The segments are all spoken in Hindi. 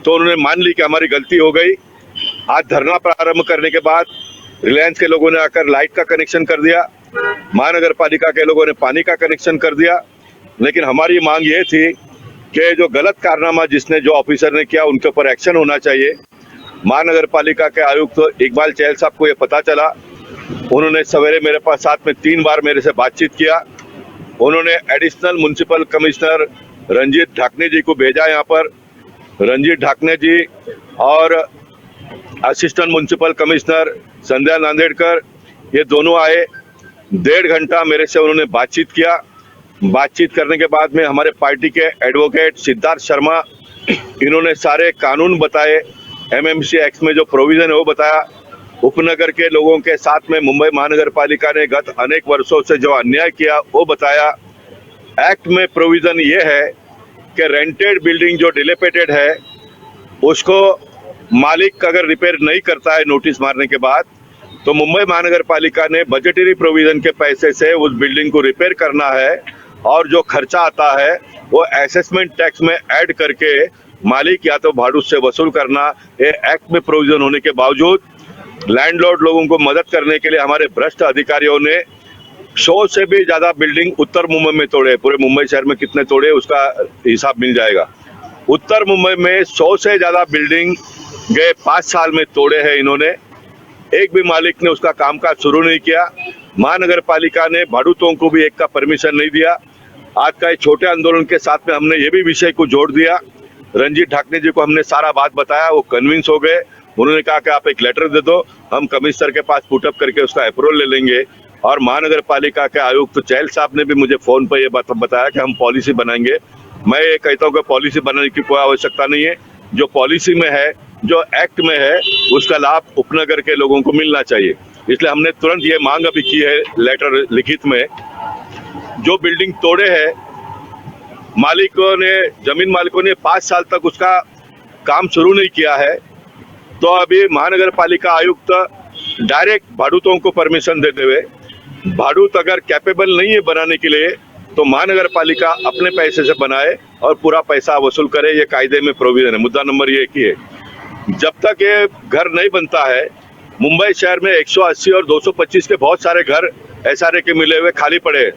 तो उन्होंने मान ली कि हमारी गलती हो गई। आज धरना प्रारंभ करने के बाद रिलायंस के लोगों ने आकर लाइट का कनेक्शन कर दिया, महानगर पालिका के लोगों ने पानी का कनेक्शन कर दिया। लेकिन हमारी मांग ये थी कि जो गलत कारनामा जिसने जो ऑफिसर ने किया उनके ऊपर एक्शन होना चाहिए। महानगर पालिका के आयुक्त इकबाल चहल साहब को ये पता चला, उन्होंने सवेरे मेरे पास साथ में 3 बार मेरे से बातचीत किया। उन्होंने एडिशनल म्युनिसिपल कमिश्नर रंजीत ढाकने जी को भेजा यहाँ पर। रंजीत ढाकने जी और असिस्टेंट म्युनिसिपल कमिश्नर संध्या नांदेड़कर ये दोनों आए। 1.5 घंटा मेरे से उन्होंने बातचीत किया। बातचीत करने के बाद में हमारे पार्टी के एडवोकेट सिद्धार्थ शर्मा, इन्होंने सारे कानून बताए, एमएमसी एक्ट में जो प्रोविजन है वो बताया। उपनगर के लोगों के साथ में मुंबई महानगर पालिका ने गत अनेक वर्षों से जो अन्याय किया वो बताया। एक्ट में प्रोविजन ये है कि रेंटेड बिल्डिंग जो डिलेपेटेड है उसको मालिक अगर रिपेयर नहीं करता है नोटिस मारने के बाद, तो मुंबई महानगर पालिका ने बजटरी प्रोविजन के पैसे से उस बिल्डिंग को रिपेयर करना है और जो खर्चा आता है वो असेसमेंट टैक्स में ऐड करके मालिक या तो भाड़ू से वसूल करना। ये एक्ट में प्रोविजन होने के बावजूद लैंडलॉर्ड लोगों को मदद करने के लिए हमारे भ्रष्ट अधिकारियों ने 100 से भी ज्यादा बिल्डिंग उत्तर मुंबई में तोड़े। पूरे मुंबई शहर में कितने तोड़े उसका हिसाब मिल जाएगा। उत्तर मुंबई में 100 से ज्यादा बिल्डिंग गए 5 साल में तोड़े हैं इन्होंने। एक भी मालिक ने उसका कामकाज शुरू नहीं किया। महानगर पालिका ने भाड़ूतों को भी एक का परमिशन नहीं दिया। आज का एक छोटे आंदोलन के साथ में हमने ये भी विषय को जोड़ दिया। रंजीत ढाकने जी को हमने सारा बात बताया, वो कन्विंस हो गए। उन्होंने कहा कि आप एक लेटर दे दो, हम कमिश्नर के पास पुटअप करके उसका अप्रूवल ले लेंगे। और महानगर पालिका के आयुक्त चहल साहब ने भी मुझे फोन पर यह बात बताया कि हम पॉलिसी बनाएंगे। मैं ये कहता हूँ कि पॉलिसी बनाने की कोई आवश्यकता नहीं है। जो पॉलिसी में है, जो एक्ट में है, उसका लाभ उपनगर के लोगों को मिलना चाहिए। इसलिए हमने तुरंत ये मांग अभी की है लेटर लिखित में। जो बिल्डिंग तोड़े हैं मालिकों ने, जमीन मालिकों ने 5 साल तक उसका काम शुरू नहीं किया है, तो अभी महानगर पालिका आयुक्त डायरेक्ट भाड़ूतों को परमिशन देते हुए, भाड़ूत अगर कैपेबल नहीं है बनाने के लिए तो महानगर पालिका अपने पैसे से बनाए और पूरा पैसा वसूल करे। ये कायदे में प्रोविजन है। मुद्दा नंबर ये एक ही है, जब तक ये घर नहीं बनता है, मुंबई शहर में 180 और 225 के बहुत सारे घर एसआरए के मिले हुए खाली पड़े हैं।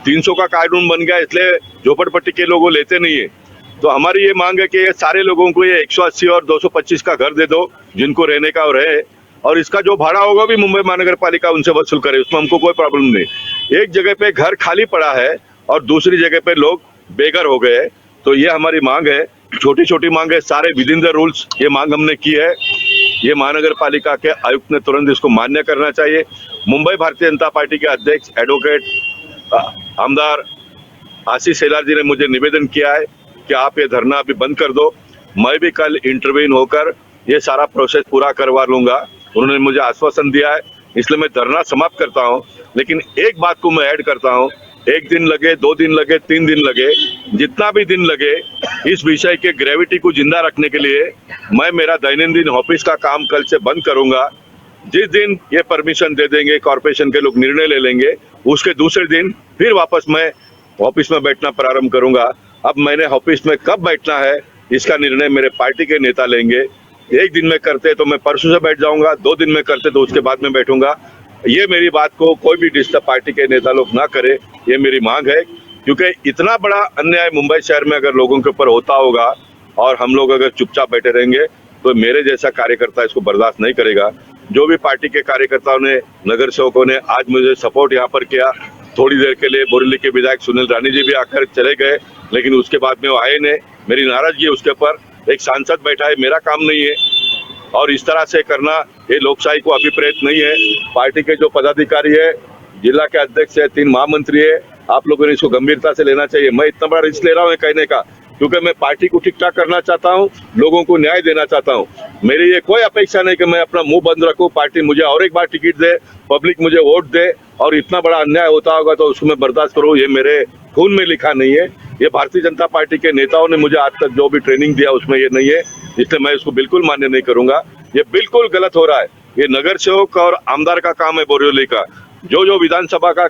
300 का कानून बन गया, इसलिए झोपड़पट्टी के लोग लेते नहीं है। तो हमारी ये मांग है कि ये सारे लोगों को ये 180 और 225 का घर दे दो, जिनको रहने का रहे, और इसका जो भाड़ा होगा भी मुंबई महानगर पालिका उनसे वसूल करे, उसमें हमको कोई प्रॉब्लम नहीं। एक जगह पे घर खाली पड़ा है और दूसरी जगह पे लोग बेघर हो गए, तो ये हमारी मांग है। छोटी छोटी मांग है, सारे विद इन द रूल्स ये मांग हमने की है। ये महानगर पालिका के आयुक्त ने तुरंत इसको मान्य करना चाहिए। मुंबई भारतीय जनता पार्टी के अध्यक्ष एडवोकेट आमदार आशीष शेलार जी ने मुझे निवेदन किया है कि आप ये धरना अभी बंद कर दो। मैं भी कल इंटरवीन होकर ये सारा प्रोसेस पूरा करवा लूंगा। उन्होंने मुझे आश्वासन दिया है, इसलिए मैं धरना समाप्त करता हूं। लेकिन एक बात को मैं ऐड करता हूं, 1 दिन लगे, 2 दिन लगे, 3 दिन लगे, जितना भी दिन लगे, इस विषय के ग्रेविटी को जिंदा रखने के लिए मैं मेरा दैनंदिन ऑफिस का काम कल से बंद करूंगा। जिस दिन ये परमिशन दे देंगे, कॉर्पोरेशन के लोग निर्णय ले लेंगे, उसके दूसरे दिन फिर वापस मैं ऑफिस में बैठना प्रारंभ करूंगा। अब मैंने ऑफिस में कब बैठना है इसका निर्णय मेरे पार्टी के नेता लेंगे। 1 दिन में करते तो मैं परसों से बैठ जाऊंगा, 2 दिन में करते तो उसके बाद में बैठूंगा। ये मेरी बात को कोई भी डिस्टर्ब पार्टी के नेता लोग ना करे, ये मेरी मांग है। क्योंकि इतना बड़ा अन्याय मुंबई शहर में अगर लोगों के ऊपर होता होगा और हम लोग अगर चुपचाप बैठे रहेंगे तो मेरे जैसा कार्यकर्ता इसको बर्दाश्त नहीं करेगा। जो भी पार्टी के कार्यकर्ताओं ने, नगर सेवकों ने आज मुझे सपोर्ट यहाँ पर किया, थोड़ी देर के लिए बोरीवली के विधायक सुनील रानी जी भी आकर चले गए, लेकिन उसके बाद में वो आए नहीं। मेरी नाराजगी है उसके ऊपर। एक सांसद बैठा है, मेरा काम नहीं है, और इस तरह से करना ये लोकशाही को अभिप्रेत नहीं है। पार्टी के जो पदाधिकारी है, जिला के अध्यक्ष है, 3 महामंत्री है, आप लोगों ने इसको गंभीरता से लेना चाहिए। मैं इतना बड़ा रिस्क ले रहा हूँ कहने का, क्योंकि मैं पार्टी को ठीक ठाक करना चाहता हूँ, लोगों को न्याय देना चाहता हूँ। मेरी ये कोई अपेक्षा नहीं कि मैं अपना मुंह बंद रखूं, पार्टी मुझे और एक बार टिकट दे, पब्लिक मुझे वोट दे और इतना बड़ा अन्याय होता होगा तो उसको मैं बर्दाश्त करूँ। ये मेरे खून में लिखा नहीं है। ये भारतीय जनता पार्टी के नेताओं ने मुझे आज तक जो भी ट्रेनिंग दिया उसमें ये नहीं है, इसलिए मैं इसको बिल्कुल मान्य नहीं करूंगा। ये बिल्कुल गलत हो रहा है। ये नगर सेवक और आमदार का काम है बोरीवली का। जो विधानसभा का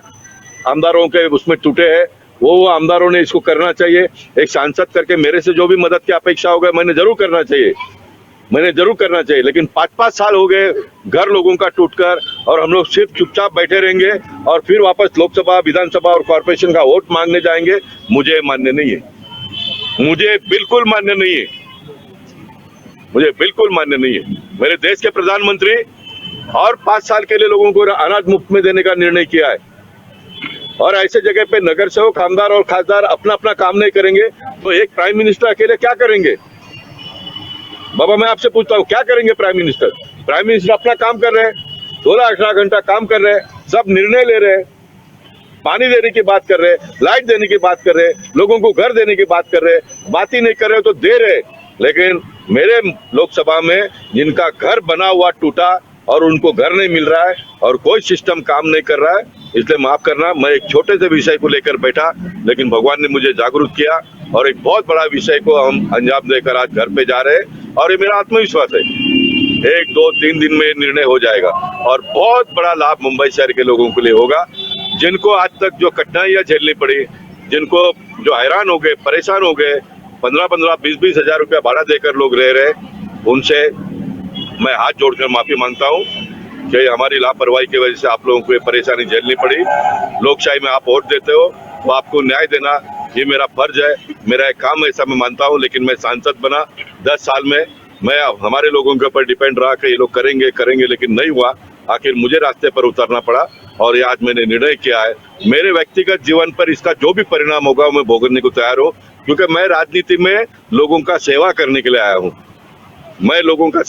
आमदारों के उसमें टूटे हैं वो आमदारों ने इसको करना चाहिए। एक सांसद करके मेरे से जो भी मदद की अपेक्षा हो गई मैंने जरूर करना चाहिए, लेकिन 5-5 साल हो गए घर लोगों का टूटकर, और हम लोग सिर्फ चुपचाप बैठे रहेंगे और फिर वापस लोकसभा, विधानसभा और कॉर्पोरेशन का वोट मांगने जाएंगे। मुझे मान्य नहीं है, मुझे बिल्कुल मान्य नहीं है। मेरे देश के प्रधानमंत्री और 5 साल के लिए लोगों को अनाज मुफ्त में देने का निर्णय किया है, और ऐसे जगह पे नगर सेवक, आमदार और खासदार अपना अपना काम नहीं करेंगे तो एक प्राइम मिनिस्टर अकेले क्या करेंगे? बाबा मैं आपसे पूछता हूँ, क्या करेंगे प्राइम मिनिस्टर? प्राइम मिनिस्टर अपना काम कर रहे हैं, 16-18 घंटा काम कर रहे हैं, सब निर्णय ले रहे हैं, पानी देने की बात कर रहे हैं, लाइट देने की बात कर रहे हैं, लोगों को घर देने की बात कर रहे हैं, बात ही नहीं कर रहे तो दे रहे। लेकिन मेरे लोकसभा में जिनका घर बना हुआ टूटा और उनको घर नहीं मिल रहा है और कोई सिस्टम काम नहीं कर रहा है, इसलिए माफ करना, मैं एक छोटे से विषय को लेकर बैठा, लेकिन भगवान ने मुझे जागरूक किया और एक बहुत बड़ा विषय को हम अंजाम देकर आज घर पे जा रहे हैं। और ये मेरा आत्मविश्वास है 1-2-3 दिन में निर्णय हो जाएगा और बहुत बड़ा लाभ मुंबई शहर के लोगों के लिए होगा, जिनको आज तक जो कठिनाइयां झेलनी पड़ी, जिनको जो हैरान हो गए, परेशान हो गए, 15-15, 20-20 हजार रुपया भाड़ा देकर लोग रह रहे, उनसे मैं हाथ जोड़कर माफी मांगता हूँ कि हमारी लापरवाही की वजह से आप लोगों को ये परेशानी झेलनी पड़ी। लोकशाही में आप वोट देते हो तो आपको न्याय देना ये मेरा फर्ज है, मेरा एक काम है, ऐसा मैं मानता हूँ। लेकिन मैं सांसद बना 10 साल में, मैं हमारे लोगों के ऊपर डिपेंड रहा कि ये लोग करेंगे, लेकिन नहीं हुआ। आखिर मुझे रास्ते पर उतरना पड़ा और ये आज मैंने निर्णय किया है। मेरे व्यक्तिगत जीवन पर इसका जो भी परिणाम होगा मैं भोगने को तैयार हूँ, क्योंकि मैं राजनीति में लोगों का सेवा करने के लिए आया हूँ। और लोगों का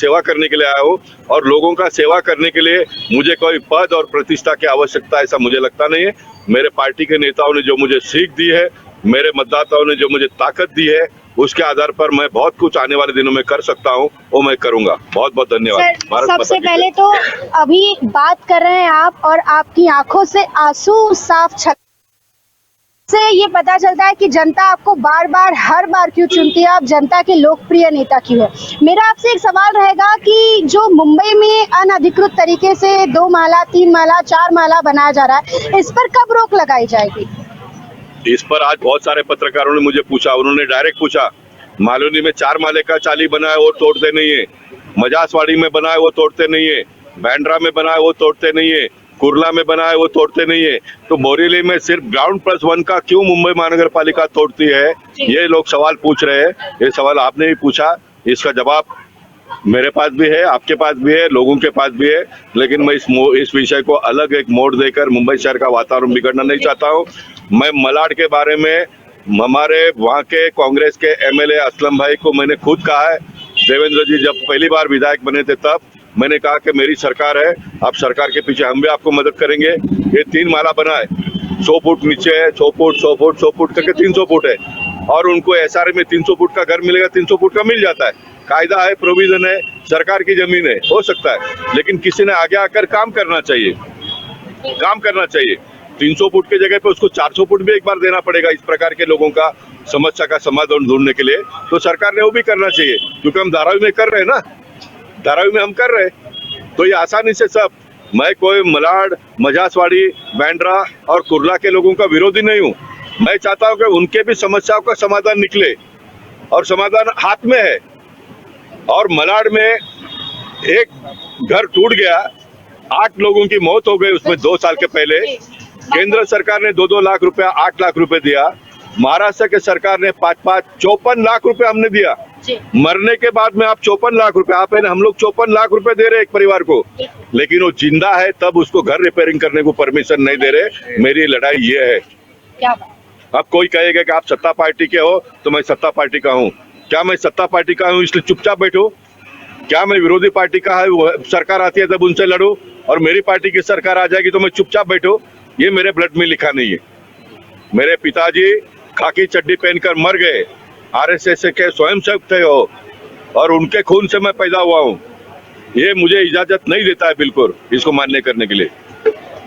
सेवा करने के लिए मुझे कोई पद और प्रतिष्ठा की आवश्यकता ऐसा मुझे लगता नहीं है। मेरे पार्टी के नेताओं ने जो मुझे सीख दी है, मेरे मतदाताओं ने जो मुझे ताकत दी है, उसके आधार पर मैं बहुत कुछ आने वाले दिनों में कर सकता हूं, वो मैं करूंगा। बहुत बहुत धन्यवाद। सबसे पहले तो अभी बात कर रहे हैं आप और आपकी आंखों से आंसू साफ से ये पता चलता है कि जनता आपको बार बार हर बार क्यों चुनती है, आप जनता के लोकप्रिय नेता क्यों है। मेरा आपसे एक सवाल रहेगा कि जो मुंबई में अनधिकृत तरीके से 2 माला, 3 माला, 4 माला बनाया जा रहा है, इस पर कब रोक लगाई जाएगी? इस पर आज बहुत सारे पत्रकारों ने मुझे पूछा, उन्होंने डायरेक्ट पूछा। मालूनी में 4 माले का चाली बना है वो तोड़ते नहीं है, मजासवाड़ी में बना है वो तोड़ते नहीं है, बैंड्रा में बना है वो तोड़ते नहीं है, कुर्ला में बना है वो तोड़ते नहीं है, तो बोरीवली में सिर्फ GroundPlus1 का क्यों मुंबई महानगर पालिका तोड़ती है, ये लोग सवाल पूछ रहे हैं। ये सवाल आपने भी पूछा, इसका जवाब मेरे पास भी है, आपके पास भी है, लोगों के पास भी है। लेकिन मैं इस विषय को अलग एक मोड़ देकर मुंबई शहर का वातावरण बिगड़ना नहीं चाहता हूँ। मैं मलाड के बारे में हमारे वहाँ के कांग्रेस के MLA असलम भाई को मैंने खुद कहा है, देवेंद्र जी जब पहली बार विधायक बने थे तब मैंने कहा कि मेरी सरकार है, आप सरकार के पीछे हम भी आपको मदद करेंगे। ये 3 माला बना है, 100 फुट नीचे है, 100 फुट करके 300 फुट है, और उनको SRA में 300 फुट का घर मिलेगा, 300 फुट का मिल जाता है, कायदा है, प्रोविजन है, सरकार की जमीन है, हो सकता है। लेकिन किसी ने आगे आकर काम करना चाहिए। 300 फुट की जगह पे उसको 400 फुट भी एक बार देना पड़ेगा इस प्रकार के लोगों का समस्या का समाधान ढूंढने के लिए, तो सरकार ने वो भी करना चाहिए, क्योंकि हम धारावी में कर रहे हैं ना, धारावी में हम कर रहे हैं, तो ये आसानी से सब। मैं कोई मलाड, मजासवाड़ी, बैंड्रा और कुर्ला के लोगों का विरोधी नहीं हूँ। मैं चाहता हूँ कि उनके भी समस्याओं का समाधान निकले, और समाधान हाथ में है। और मलाड में एक घर टूट गया, 8 लोगों की मौत हो गई उसमें 2 साल के पहले। केंद्र सरकार ने 2-2 लाख रुपया, 8 लाख रुपए दिया। महाराष्ट्र के सरकार ने 5-5, 54 लाख रुपए हमने दिया। मरने के बाद में आप 54 लाख रुपए, आप हम लोग 54 लाख रुपए दे रहे एक परिवार को, लेकिन वो जिंदा है तब उसको घर रिपेयरिंग करने को परमिशन नहीं दे रहे। मेरी लड़ाई ये है। अब कोई कहेगा कि आप सत्ता पार्टी के हो, तो मैं सत्ता पार्टी का हूँ। क्या मैं सत्ता पार्टी का हूँ इसलिए चुपचाप बैठो? क्या मैं विरोधी पार्टी का है, सरकार आती है तब उनसे लड़ो, और मेरी पार्टी की सरकार आ जाएगी तो मैं चुपचाप बैठो? ये मेरे ब्लड में लिखा नहीं है। मेरे पिताजी खाकी चड्डी पहनकर मर गए, RSS के स्वयंसेवक थे हो, और उनके खून से मैं पैदा हुआ हूँ। ये मुझे इजाजत नहीं देता है बिल्कुल इसको मान्य करने के लिए।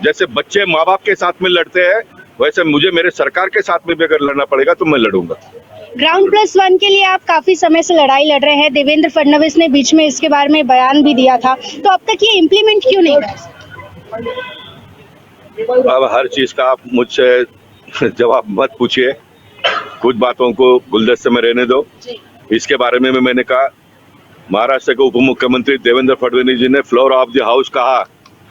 जैसे बच्चे माँ बाप के साथ में लड़ते हैं, वैसे मुझे मेरे सरकार के साथ में भी अगर लड़ना पड़ेगा तो मैं लड़ूंगा। GroundPlus1 के लिए आप काफी समय से लड़ाई लड़ रहे हैं। देवेंद्र फडणवीस ने बीच में इसके बारे में बयान भी दिया था, तो अब तक ये इम्प्लीमेंट क्यों नहीं हुआ? अब हर चीज का आप मुझसे जवाब मत पूछिए, कुछ बातों को गुलदस्ते में रहने दो। जी इसके बारे में मैंने कहा, महाराष्ट्र के उप मुख्यमंत्री देवेंद्र फडणवीस जी ने फ्लोर ऑफ द हाउस कहा,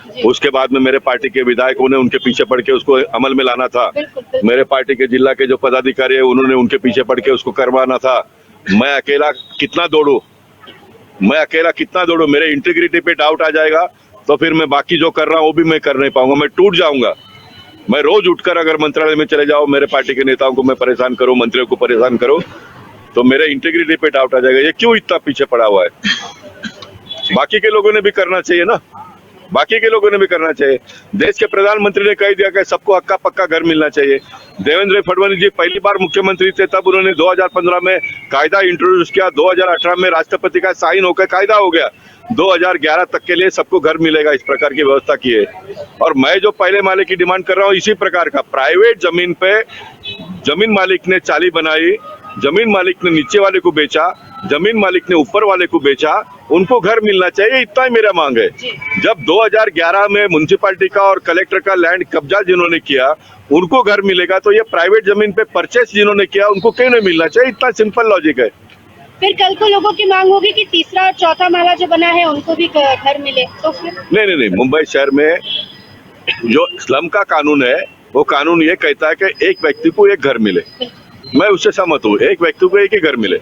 जी उसके बाद में मेरे पार्टी के विधायकों ने उनके पीछे पड़ के उसको अमल में लाना था। बिल्कुल बिल्कुल मेरे पार्टी के जिला के जो पदाधिकारी है उन्होंने उनके पीछे पड़ के उसको करवाना था। मैं अकेला कितना दौड़ू, मेरे इंटीग्रिटी पे डाउट आ जाएगा तो फिर मैं बाकी जो कर रहा हूँ वो भी मैं कर नहीं पाऊंगा, मैं टूट जाऊंगा। मैं रोज उठकर अगर मंत्रालय में चले जाऊं, मेरे पार्टी के नेताओं को मैं परेशान करूं, मंत्रियों को परेशान करूं, तो मेरे इंटीग्रिटी पे डाउट आ जाएगा। ये क्यों इतना पीछे पड़ा हुआ है? बाकी के लोगों ने भी करना चाहिए ना, देश के प्रधानमंत्री ने कह दिया कि सबको हक्का पक्का घर मिलना चाहिए। देवेंद्र फडणवीस जी पहली बार मुख्यमंत्री थे, तब उन्होंने 2015 में कायदा इंट्रोड्यूस किया, 2018 में राष्ट्रपति का साइन होकर कायदा हो गया, 2011 तक के लिए सबको घर मिलेगा, इस प्रकार की व्यवस्था की है। और मैं जो पहले माले की डिमांड कर रहा हूँ, इसी प्रकार का प्राइवेट जमीन पे जमीन मालिक ने चाली बनाई, जमीन मालिक ने नीचे वाले को बेचा, जमीन मालिक ने ऊपर वाले को बेचा, उनको घर मिलना चाहिए, इतना ही मेरा मांग है। जब 2011 में म्युनिसिपैलिटी का और कलेक्टर का लैंड कब्जा जिन्होंने किया उनको घर मिलेगा, तो ये प्राइवेट जमीन पे परचेस जिन्होंने किया उनको क्यों नहीं मिलना चाहिए? इतना सिंपल लॉजिक है। फिर कल को लोगों की मांग होगी कि तीसरा और चौथा माला जो बना है उनको भी घर मिले, तो फिर नहीं, मुंबई शहर में जो स्लम का कानून है वो कानून ये कहता है कि एक व्यक्ति को एक घर मिले, मैं उससे सहमत हूँ, एक व्यक्ति को एक ही घर मिले।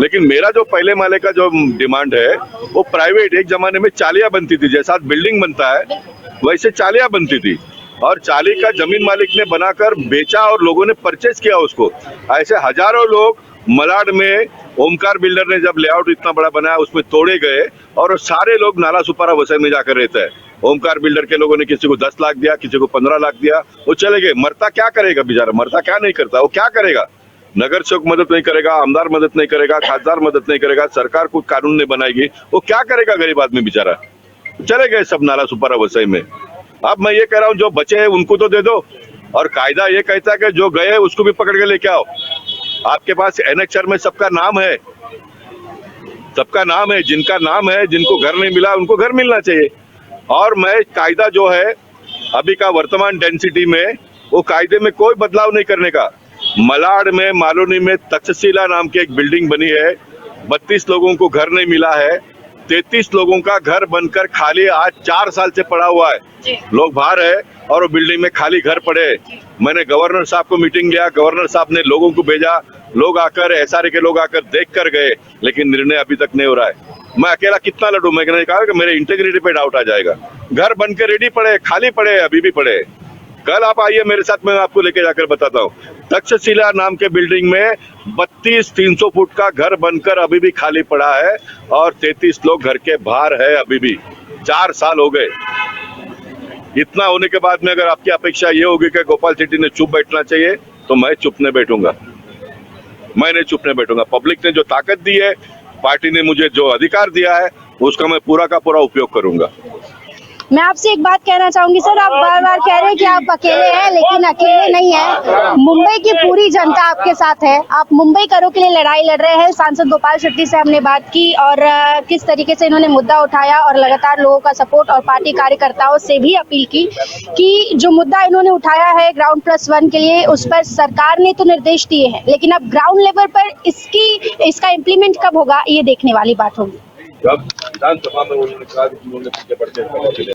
लेकिन मेरा जो पहले माले का जो डिमांड है वो प्राइवेट, एक जमाने में चालियां बनती थी, जैसा बिल्डिंग बनता है वैसे चालियां बनती थी, और चाली का जमीन मालिक ने बनाकर बेचा और लोगों ने परचेस किया उसको। ऐसे हजारों लोग मलाड में ओमकार बिल्डर ने जब लेआउट इतना बड़ा बनाया उसमें तोड़े गए, और सारे लोग नाला सुपारा वसई में जाकर रहते हैं। ओमकार बिल्डर के लोगों ने किसी को 10 लाख दिया, किसी को 15 लाख दिया, वो चले गए। मरता क्या करेगा बेचारा, मरता क्या नहीं करता, वो क्या करेगा? नगर सेवक मदद नहीं करेगा, आमदार मदद नहीं करेगा, खासदार मदद नहीं करेगा, सरकार कुछ कानून नहीं बनाएगी, वो क्या करेगा गरीब आदमी बेचारा? चले गए सब नाला सुपारा वसई में। अब मैं ये कह रहा हूँ जो बचे हैं उनको तो दे दो, और कायदा ये कहता है कि जो गए उसको भी पकड़ के लेके आओ। आपके पास एनेक्चर में सबका नाम है, जिनका नाम है, जिनको घर नहीं मिला उनको घर मिलना चाहिए। और मैं कायदा जो है अभी का वर्तमान डेंसिटी में, वो कायदे में कोई बदलाव नहीं करने का। मलाड में मालोनी में तक्षशिला नाम की एक बिल्डिंग बनी है, 32 लोगों को घर नहीं मिला है, 33 लोगों का घर बनकर खाली आज 4 साल से पड़ा हुआ है, लोग बाहर है और वो बिल्डिंग में खाली घर पड़े। मैंने गवर्नर साहब को मीटिंग लिया, गवर्नर साहब ने लोगों को भेजा, लोग आकर एसआरए के लोग आकर देख कर गए, लेकिन निर्णय अभी तक नहीं हो रहा है। मैं अकेला कितना लड़ू? मैंने कहा कि मेरे इंटीग्रिटी पे डाउट आ जाएगा। घर बनकर रेडी पड़े, खाली पड़े, अभी भी पड़े। कल आप आइए मेरे साथ, मैं आपको लेके जाकर बताता हूँ। तक्षशिला नाम के बिल्डिंग में 32 300 फुट का घर बनकर अभी भी खाली पड़ा है, और 33 लोग घर के बाहर है अभी भी। 4 साल हो गए। इतना होने के बाद में अगर आपकी अपेक्षा ये होगी कि गोपाल शेट्टी ने चुप बैठना चाहिए, तो मैं चुप नहीं बैठूंगा, पब्लिक ने जो ताकत दी है, पार्टी ने मुझे जो अधिकार दिया है, उसका मैं पूरा का पूरा उपयोग करूंगा। मैं आपसे एक बात कहना चाहूंगी सर, आप बार बार कह रहे हैं कि आप अकेले हैं, लेकिन अकेले नहीं है। मुंबई की पूरी जनता आपके साथ है। आप मुंबई करों के लिए लड़ाई लड़ रहे हैं। सांसद गोपाल शेट्टी से हमने बात की और किस तरीके से इन्होंने मुद्दा उठाया और लगातार लोगों का सपोर्ट और पार्टी कार्यकर्ताओं से भी अपील की कि जो मुद्दा इन्होंने उठाया है ग्राउंड प्लस वन के लिए, उस पर सरकार ने तो निर्देश दिए हैं, लेकिन अब ग्राउंड लेवल पर इसका इम्प्लीमेंट कब होगा, ये देखने वाली बात होगी। जब विधानसभा में उन्होंने कहा कि उन्होंने पीछे पड़ के